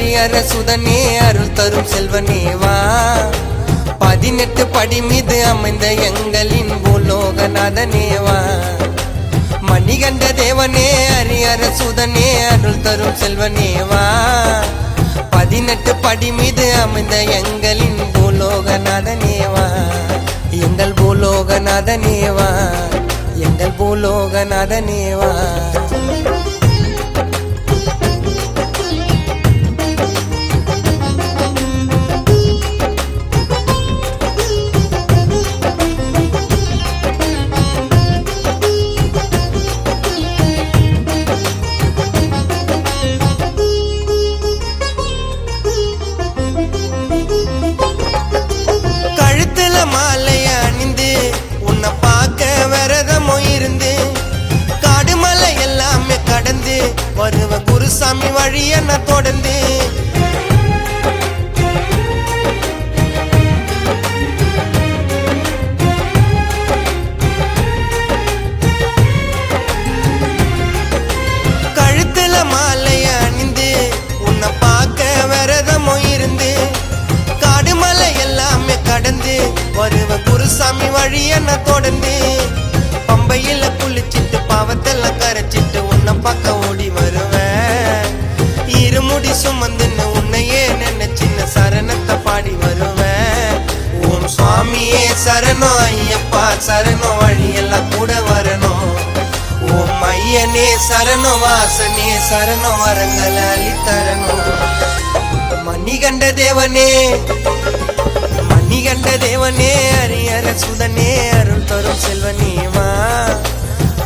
ஹரிஹர சுதனே அருள் தரும் செல்வனேவா 18 படி மீது அமைந்த எங்களின் பூலோகநாதனேவா மணிகண்ட தேவனே ஹரிஹர சுதனே அருள் தரும் செல்வனேவா 18 படி மீது அமைந்த எங்களின் பூலோகநாதனேவா எங்கள் பூலோகநாதனேவா எங்கள் பூலோகநாதனேவா மாலைய அணிந்து உன்னை பார்க்க விரதமோ இருந்து காடுமலை எல்லாமே கடந்து வருவ குருசாமி வழிய நான் தொடர்ந்து கழுத்துல மாலைய அணிந்து உன்னை பார்க்க விரதமோ இருந்து காடுமலை எல்லாமே கடந்து வருவ குருசாமி வழிய நான் தொடர்ந்து பம்பையில குளிச்சிட்டு பாவத்தெல்லாம் கரைச்சிட்டு உன்னை பக்க ஓடி வருவேன் இருமுடி சுமந்துன்னு உன்னையே நினைச்சின்னு சரணத்தை பாடி வருவேன் ஓம் சுவாமியே சரணம் ஐயப்பா சரணம் வழியெல்லாம் கூட வரணும் ஓம் ஐயனே சரணம் வாசனே சரணம் வரங்களை அளித்தரணும் மணிகண்ட தேவனே மணிகண்ட தேவனே ஹரிஹர சுதனே அருள் தரும் செல்வனேவா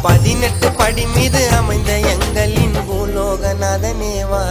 18 படி மீது அமைந்த எங்களின் பூலோகநாதனேவா